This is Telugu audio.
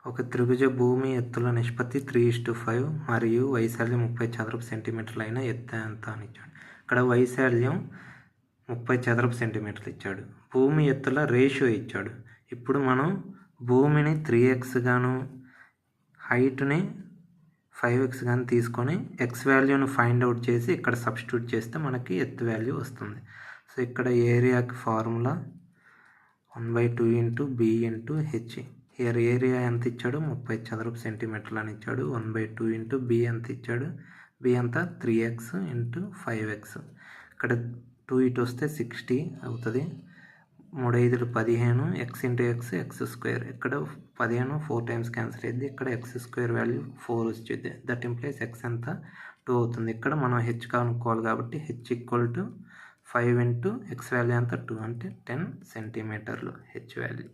ఒక త్రిభుజ భూమి ఎత్తుల నిష్పత్తి 3:5 మరియు వైశాల్యం 30 చదరపు సెంటీమీటర్లు అయిన ఎత్తు ఎంత అని ఇచ్చాడు. ఇక్కడ వైశాల్యం 30 చదరపు సెంటీమీటర్లు ఇచ్చాడు. భూమి ఎత్తుల రేషియో ఇచ్చాడు. ఇప్పుడు మనం భూమిని 3x గాను హైట్ని 5x గాను తీసుకొని ఎక్స్ వాల్యూను ఫైండ్ అవుట్ చేసి ఇక్కడ సబ్స్టిట్యూట్ చేస్తే మనకి ఎత్తు వాల్యూ వస్తుంది. సో ఇక్కడ ఏరియాకి formula 1/2 × b × h. Here area ఎంత ఇచ్చాడు, 30 చదరపు సెంటీమీటర్లు అని ఇచ్చాడు. 1/2 × b ఎంత ఇచ్చాడు, b అంతా 3x × 5x. ఇక్కడ 2 ఇటు వస్తే 60 అవుతుంది. 3 5 15, x × x x². ఇక్కడ 15 4 టైమ్స్ క్యాన్సిల్ అయ్యింది. ఇక్కడ x² వాల్యూ 4 వచ్చింది. దట్ ఇంప్లైస్ x ఎంత 2 అవుతుంది. ఇక్కడ మనం h కనుక్కోవాలి కాబట్టి h = 5 × x వాల్యూ అంతా 2 అంటే 10 సెంటీమీటర్లు h వాల్యూ.